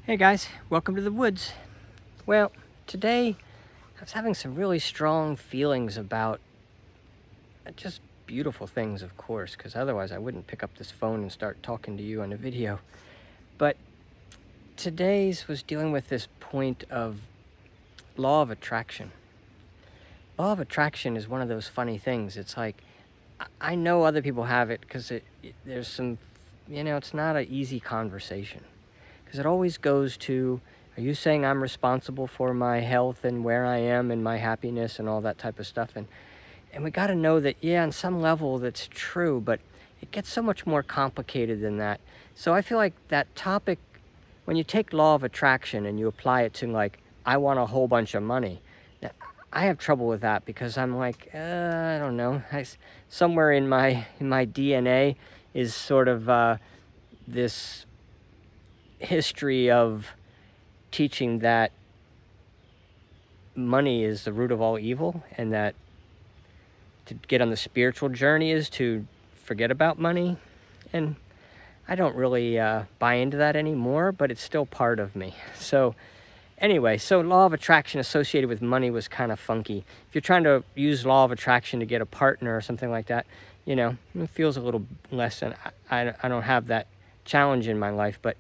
Hey guys, welcome to the woods. Well, today I was having some really strong feelings about just beautiful things, of course, because otherwise I wouldn't pick up this phone and start talking to you on a video. But today's was dealing with this point of law of attraction. Law of attraction is one of those funny things. It's like, I know other people have it because there's some, it's not an easy conversation. Because it always goes to, are you saying I'm responsible for my health and where I am and my happiness and all that type of stuff? And we got to know that, yeah, on some level that's true, but it gets so much more complicated than that. So I feel like that topic, when you take law of attraction and you apply it to like, I want a whole bunch of money, I have trouble with that because I'm like, I don't know. Somewhere in my DNA is sort of this history of teaching that money is the root of all evil, and that to get on the spiritual journey is to forget about money. And I don't really buy into that anymore, but it's still part of me. So anyway, so law of attraction associated with money was kind of funky. If you're trying to use law of attraction to get a partner or something like that, it feels a little less, and I don't have that challenge in my life, but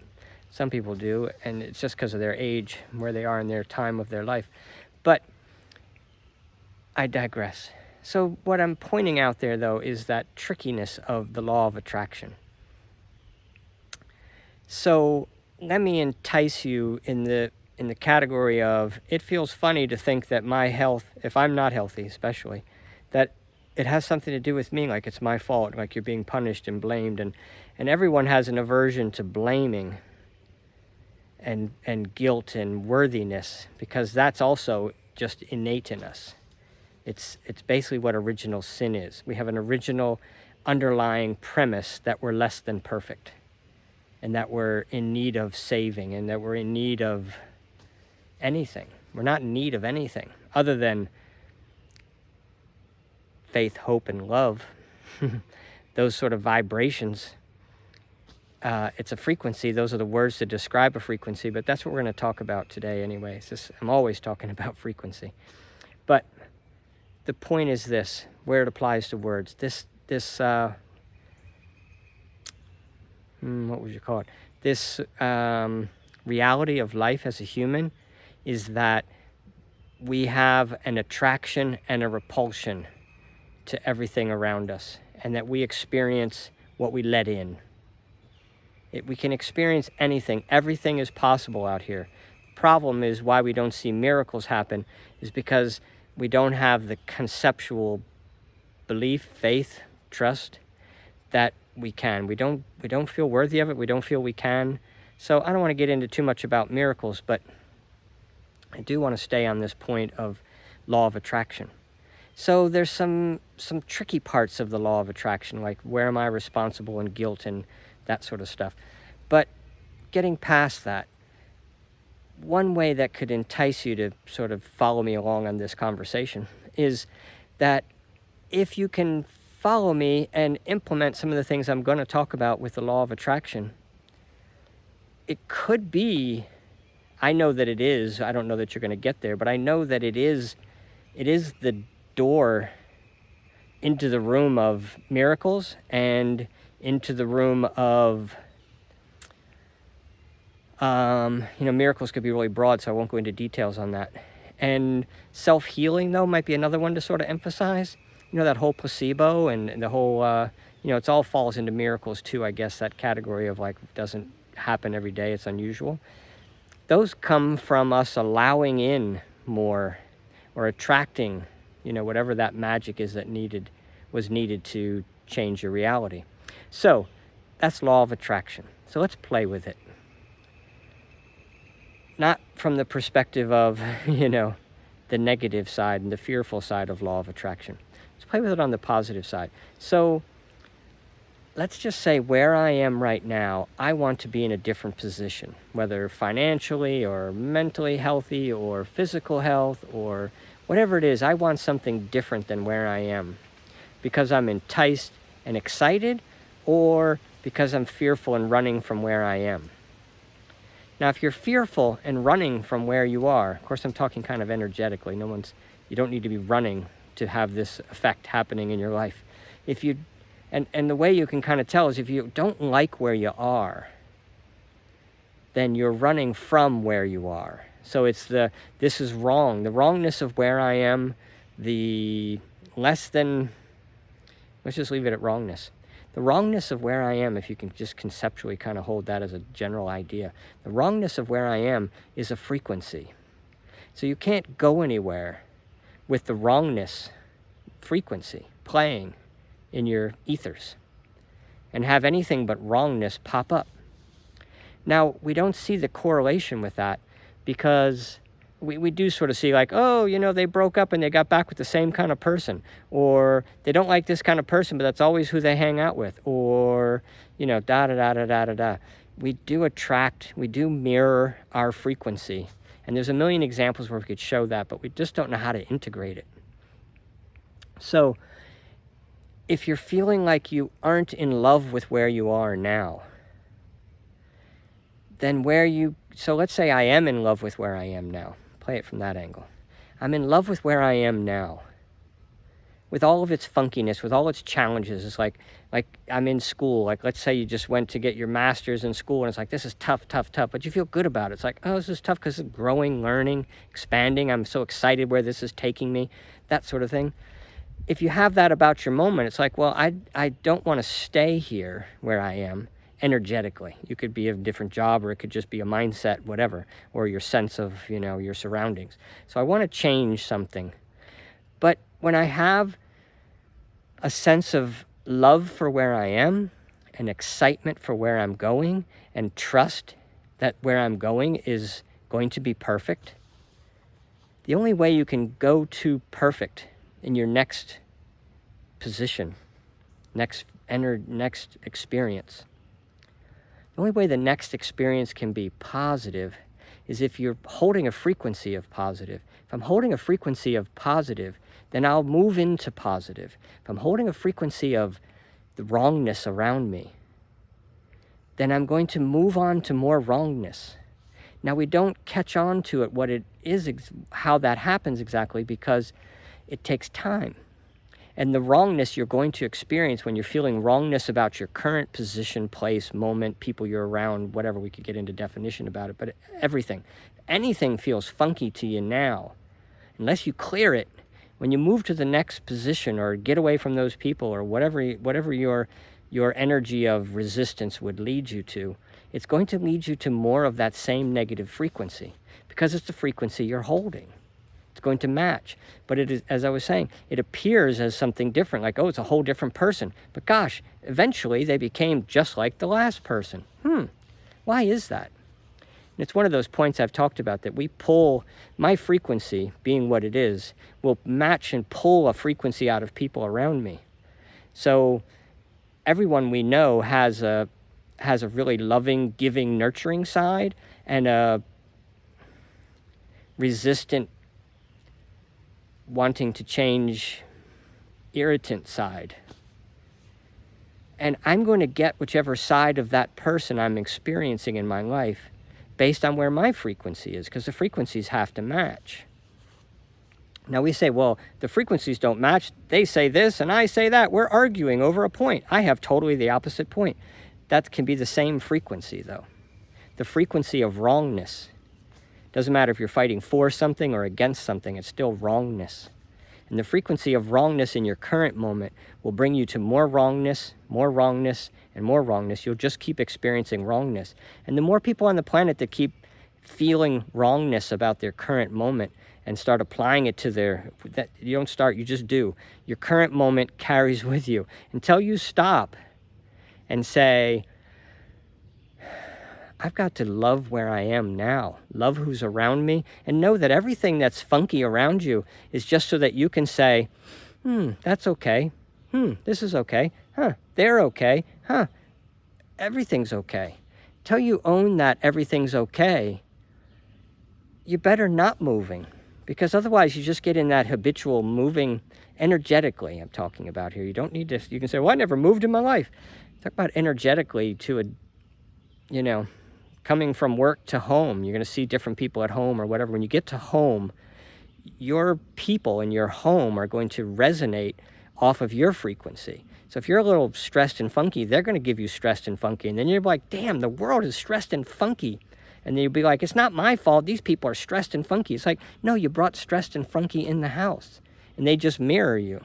some people do, and it's just because of their age, where they are in their time of their life. But I digress. So what I'm pointing out there, though, is that trickiness of the law of attraction. So let me entice you in the category of, it feels funny to think that my health, if I'm not healthy especially, that it has something to do with me, like it's my fault, like you're being punished and blamed, and everyone has an aversion to blaming and guilt and worthiness, because that's also just innate in us. It's basically what original sin is. We have an original underlying premise that we're less than perfect, and that we're in need of saving, and that we're in need of anything. We're not in need of anything other than faith, hope, and love. Those sort of vibrations. It's a frequency. Those are the words to describe a frequency, but that's what we're going to talk about today anyway. I'm always talking about frequency. But the point is this, where it applies to words. What would you call it? This reality of life as a human is that we have an attraction and a repulsion to everything around us, and that we experience what we let in. We can experience anything. Everything is possible out here. Problem is, why we don't see miracles happen is because we don't have the conceptual belief, faith, trust that we can. We don't feel worthy of it. We don't feel we can. So I don't want to get into too much about miracles, but I do want to stay on this point of law of attraction. So there's some tricky parts of the law of attraction, like where am I responsible, and guilt and that sort of stuff. But getting past that, one way that could entice you to sort of follow me along on this conversation is that if you can follow me and implement some of the things I'm going to talk about with the law of attraction, it could be, I know that it is, I don't know that you're going to get there, but I know that it is the door into the room of miracles and into the room of, miracles could be really broad, so I won't go into details on that. And self-healing, though, might be another one to sort of emphasize. That whole placebo and the whole, it's all falls into miracles too, I guess, that category of like, doesn't happen every day, it's unusual. Those come from us allowing in more, or attracting, whatever that magic is that was needed to change your reality. So that's law of attraction. So let's play with it. Not from the perspective of, the negative side and the fearful side of law of attraction. Let's play with it on the positive side. So let's just say where I am right now, I want to be in a different position, whether financially or mentally healthy or physical health or whatever it is. I want something different than where I am, because I'm enticed and excited, or because I'm fearful and running from where I am. Now, if you're fearful and running from where you are, of course, I'm talking kind of energetically. You don't need to be running to have this effect happening in your life. If you, and the way you can kind of tell is if you don't like where you are, then you're running from where you are. So it's this is wrong. The wrongness of where I am, let's just leave it at wrongness. The wrongness of where I am, if you can just conceptually kind of hold that as a general idea, the wrongness of where I am is a frequency. So you can't go anywhere with the wrongness frequency playing in your ethers and have anything but wrongness pop up. Now, we don't see the correlation with that because we do sort of see like, oh, they broke up and they got back with the same kind of person, or they don't like this kind of person, but that's always who they hang out with, or, da-da-da-da-da-da-da. We do mirror our frequency. And there's a million examples where we could show that, but we just don't know how to integrate it. So if you're feeling like you aren't in love with where you are now, then so let's say I am in love with where I am now. Play it from that angle. I'm in love with where I am now. With all of its funkiness, with all its challenges. It's like I'm in school. Like, let's say you just went to get your master's in school and it's like, this is tough, but you feel good about it. It's like, oh, this is tough because it's growing, learning, expanding. I'm so excited where this is taking me, that sort of thing. If you have that about your moment, it's like, well, I don't want to stay here where I am energetically. You could be a different job, or it could just be a mindset, whatever, or your sense of, your surroundings. So I want to change something. But when I have a sense of love for where I am and excitement for where I'm going and trust that where I'm going is going to be perfect, the only way you can go to perfect in your next position, next experience, the only way the next experience can be positive is if you're holding a frequency of positive. If I'm holding a frequency of positive, then I'll move into positive. If I'm holding a frequency of the wrongness around me, then I'm going to move on to more wrongness. Now, we don't catch on to it, what it is, how that happens exactly, because it takes time. And the wrongness you're going to experience when you're feeling wrongness about your current position, place, moment, people you're around, whatever, we could get into definition about it, but anything feels funky to you now. Unless you clear it, when you move to the next position or get away from those people or whatever your energy of resistance would lead you to, it's going to lead you to more of that same negative frequency because it's the frequency you're holding. It's going to match. But it is, as I was saying, it appears as something different, like, oh, it's a whole different person. But gosh, eventually they became just like the last person. Why is that? And it's one of those points I've talked about, that we pull, my frequency being what it is, will match and pull a frequency out of people around me. So everyone we know has a really loving, giving, nurturing side, and a resistant, wanting to change, irritant side. And I'm going to get whichever side of that person I'm experiencing in my life based on where my frequency is, because the frequencies have to match. Now we say, well, the frequencies don't match. They say this and I say that. We're arguing over a point. I have totally the opposite point. That can be the same frequency, though. The frequency of wrongness. Doesn't matter if you're fighting for something or against something, it's still wrongness. And the frequency of wrongness in your current moment will bring you to more wrongness, and more wrongness. You'll just keep experiencing wrongness. And the more people on the planet that keep feeling wrongness about their current moment and start applying it to you don't start, you just do. Your current moment carries with you until you stop and say, I've got to love where I am now, love who's around me, and know that everything that's funky around you is just so that you can say, that's okay. This is okay. They're okay. Everything's okay. Till you own that everything's okay, you better not moving, because otherwise you just get in that habitual moving energetically. I'm talking about here. You don't need to, you can say, well, I never moved in my life. Talk about energetically to coming from work to home, you're going to see different people at home or whatever. When you get to home, your people in your home are going to resonate off of your frequency. So if you're a little stressed and funky, they're going to give you stressed and funky. And then you're like, damn, the world is stressed and funky. And then you'll be like, it's not my fault. These people are stressed and funky. It's like, no, you brought stressed and funky in the house. And they just mirror you.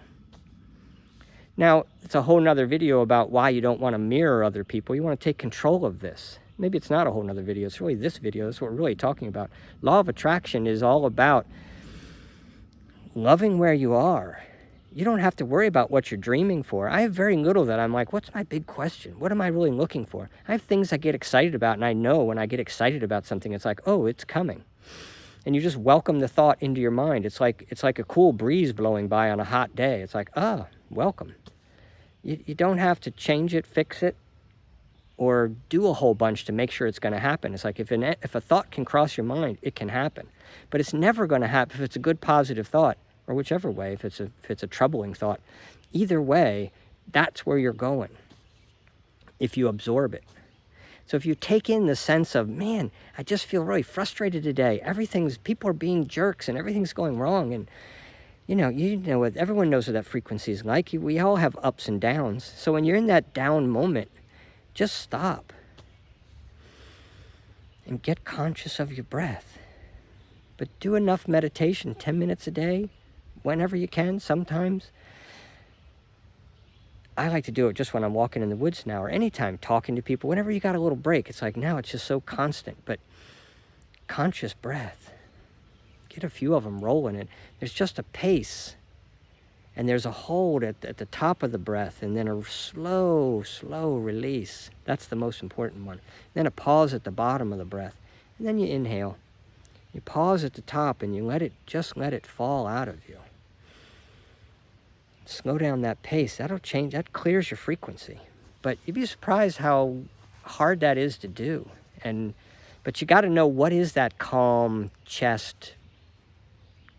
Now, it's a whole nother video about why you don't want to mirror other people. You want to take control of this. Maybe it's not a whole nother video. It's really this video. That's what we're really talking about. Law of attraction is all about loving where you are. You don't have to worry about what you're dreaming for. I have very little that I'm like, what's my big question? What am I really looking for? I have things I get excited about, and I know when I get excited about something, it's like, oh, it's coming. And you just welcome the thought into your mind. It's like a cool breeze blowing by on a hot day. It's like, ah, welcome. You don't have to change it, fix it, or do a whole bunch to make sure it's going to happen. It's like if a thought can cross your mind, it can happen. But it's never going to happen if it's a good, positive thought, or whichever way, if it's a troubling thought. Either way, that's where you're going if you absorb it. So if you take in the sense of, man, I just feel really frustrated today. People are being jerks and everything's going wrong. And you know what, everyone knows what that frequency is like. We all have ups and downs. So when you're in that down moment, just stop and get conscious of your breath. But do enough meditation, 10 minutes a day, whenever you can, sometimes. I like to do it just when I'm walking in the woods now, or anytime talking to people, whenever you got a little break. It's like now it's just so constant, but conscious breath. Get a few of them rolling. And there's just a pace, and there's a hold at the top of the breath, and then a slow release. That's the most important one. Then a pause at the bottom of the breath, and then you inhale. You pause at the top, and you let it fall out of you. Slow down that pace. That'll change. That clears your frequency. But you'd be surprised how hard that is to do. But you got to know, what is that calm chest,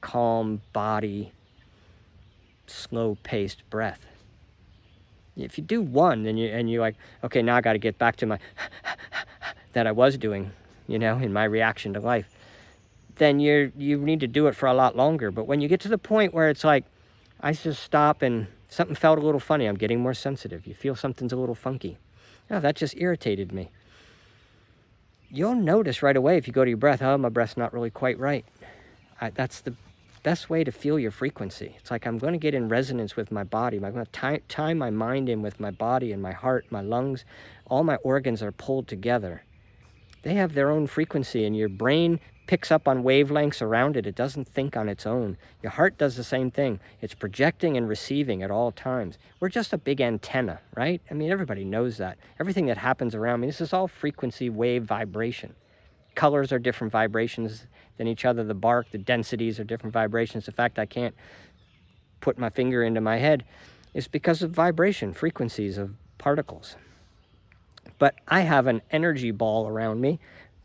calm body, slow-paced breath. If you do one, and you're like, okay, now I got to get back to my that I was doing, in my reaction to life, then you need to do it for a lot longer. But when you get to the point where it's like, I just stop and something felt a little funny, I'm getting more sensitive. You feel something's a little funky. Oh, that just irritated me. You'll notice right away if you go to your breath, oh, my breath's not really quite right. That's the best way to feel your frequency. It's like I'm going to get in resonance with my body. I'm going to tie my mind in with my body and my heart, my lungs. All my organs are pulled together. They have their own frequency, and your brain picks up on wavelengths around it. It doesn't think on its own. Your heart does the same thing. It's projecting and receiving at all times. We're just a big antenna, right? I mean, everybody knows that. Everything that happens around me, this is all frequency, wave, vibration. Colors are different vibrations than each other. The bark, the densities are different vibrations. The fact I can't put my finger into my head is because of vibration, frequencies of particles. But I have an energy ball around me,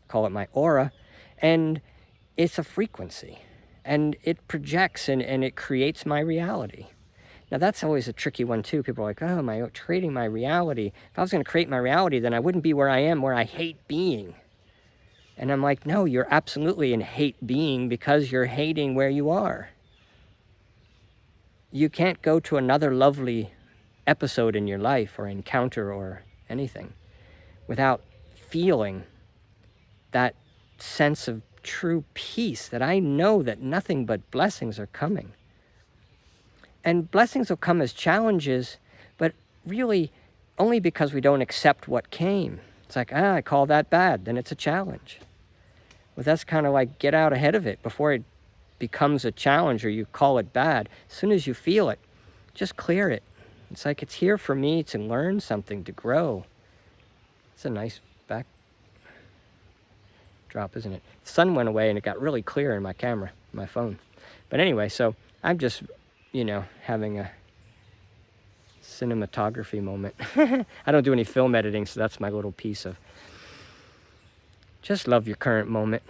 call it my aura, and it's a frequency, and it projects and it creates my reality. Now that's always a tricky one too. People are like, oh, am I creating my reality? If I was going to create my reality, then I wouldn't be where I am, where I hate being. And I'm like, no, you're absolutely in hate being because you're hating where you are. You can't go to another lovely episode in your life or encounter or anything without feeling that sense of true peace, that I know that nothing but blessings are coming. And blessings will come as challenges, but really only because we don't accept what came. It's like, I call that bad, then it's a challenge. Well, that's kind of like, get out ahead of it before it becomes a challenge or you call it bad. As soon as you feel it, just clear it. It's like, it's here for me to learn something, to grow. It's a nice backdrop, isn't it? The sun went away and it got really clear in my camera, my phone. But anyway, so I'm just, having a cinematography moment. I don't do any film editing, so that's my little piece of just love your current moment.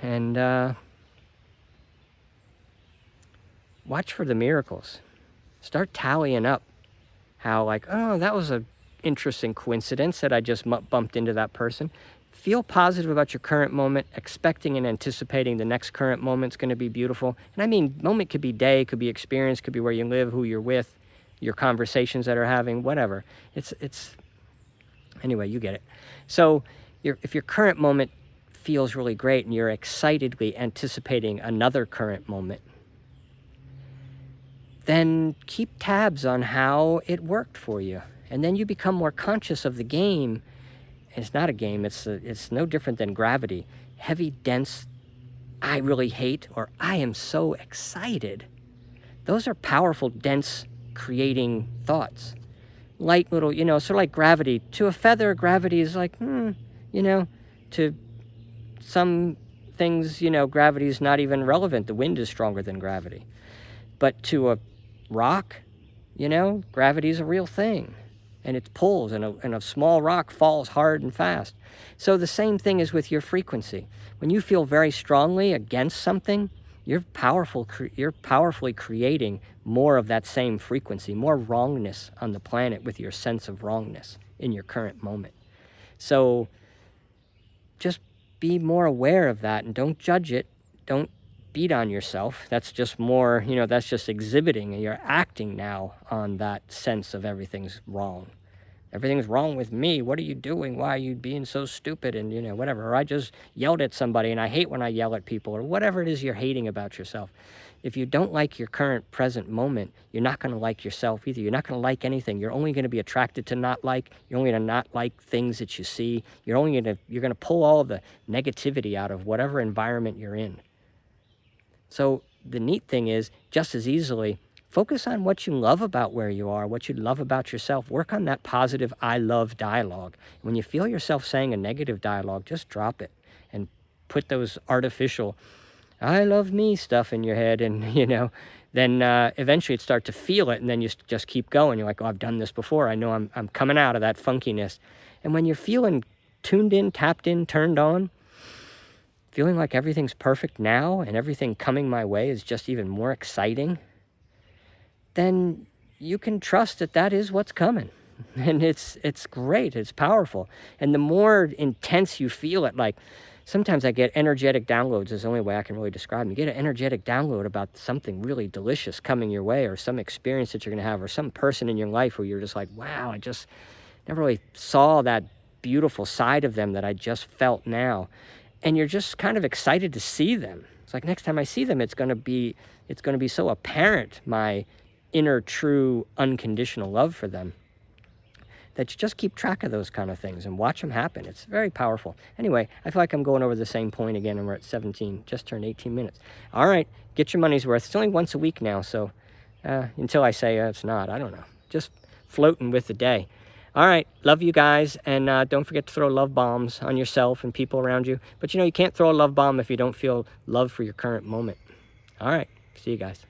And watch for the miracles. Start tallying up how, like, oh, that was a interesting coincidence that I just bumped into that person. feel positive about your current moment, expecting and anticipating the next current moment's going to be beautiful. And I mean, moment could be day, could be experience, could be where you live, who you're with, your conversations that are having, whatever. Anyway, you get it. So if your current moment feels really great and you're excitedly anticipating another current moment, then keep tabs on how it worked for you. And then you become more conscious of the game. It's not a game, it's no different than gravity. Heavy, dense, I really hate, or I am so excited. Those are powerful, dense, creating thoughts. Light little, sort of like gravity. To a feather, gravity is like, to some things, gravity is not even relevant. The wind is stronger than gravity. But to a rock, gravity is a real thing. And it pulls, and a small rock falls hard and fast. So the same thing is with your frequency. When you feel very strongly against something, you're powerfully creating more of that same frequency, more wrongness on the planet with your sense of wrongness in your current moment. So just be more aware of that and don't judge it. Don't beat on yourself. That's just more, that's just exhibiting, and you're acting now on that sense of everything's wrong. Everything's wrong with me. What are you doing? Why are you being so stupid? And, whatever. Or I just yelled at somebody, and I hate when I yell at people, or whatever it is you're hating about yourself. If you don't like your current present moment, you're not going to like yourself either. You're not going to like anything. You're only going to be attracted to not like. You're only going to not like things that you see. You're going to pull all the negativity out of whatever environment you're in. So the neat thing is, just as easily, focus on what you love about where you are, what you love about yourself. Work on that positive I love dialogue. When you feel yourself saying a negative dialogue, just drop it and put those artificial I love me stuff in your head, and, then eventually you'd start to feel it, and then you just keep going. You're like, oh, I've done this before. I know I'm coming out of that funkiness. And when you're feeling tuned in, tapped in, turned on, feeling like everything's perfect now and everything coming my way is just even more exciting, then you can trust that is what's coming. And it's great. It's powerful. And the more intense you feel it, like sometimes I get energetic downloads is the only way I can really describe them. You get an energetic download about something really delicious coming your way, or some experience that you're going to have, or some person in your life where you're just like, wow, I just never really saw that beautiful side of them that I just felt now. And you're just kind of excited to see them. It's like next time I see them, it's going to be so apparent, my inner, true, unconditional love for them, that you just keep track of those kind of things and watch them happen. It's very powerful. Anyway, I feel like I'm going over the same point again, and we're at 17, just turned 18 minutes. All right, get your money's worth. It's only once a week now, so until I say it's not, I don't know. Just floating with the day. All right, love you guys, and don't forget to throw love bombs on yourself and people around you. But you can't throw a love bomb if you don't feel love for your current moment. All right, see you guys.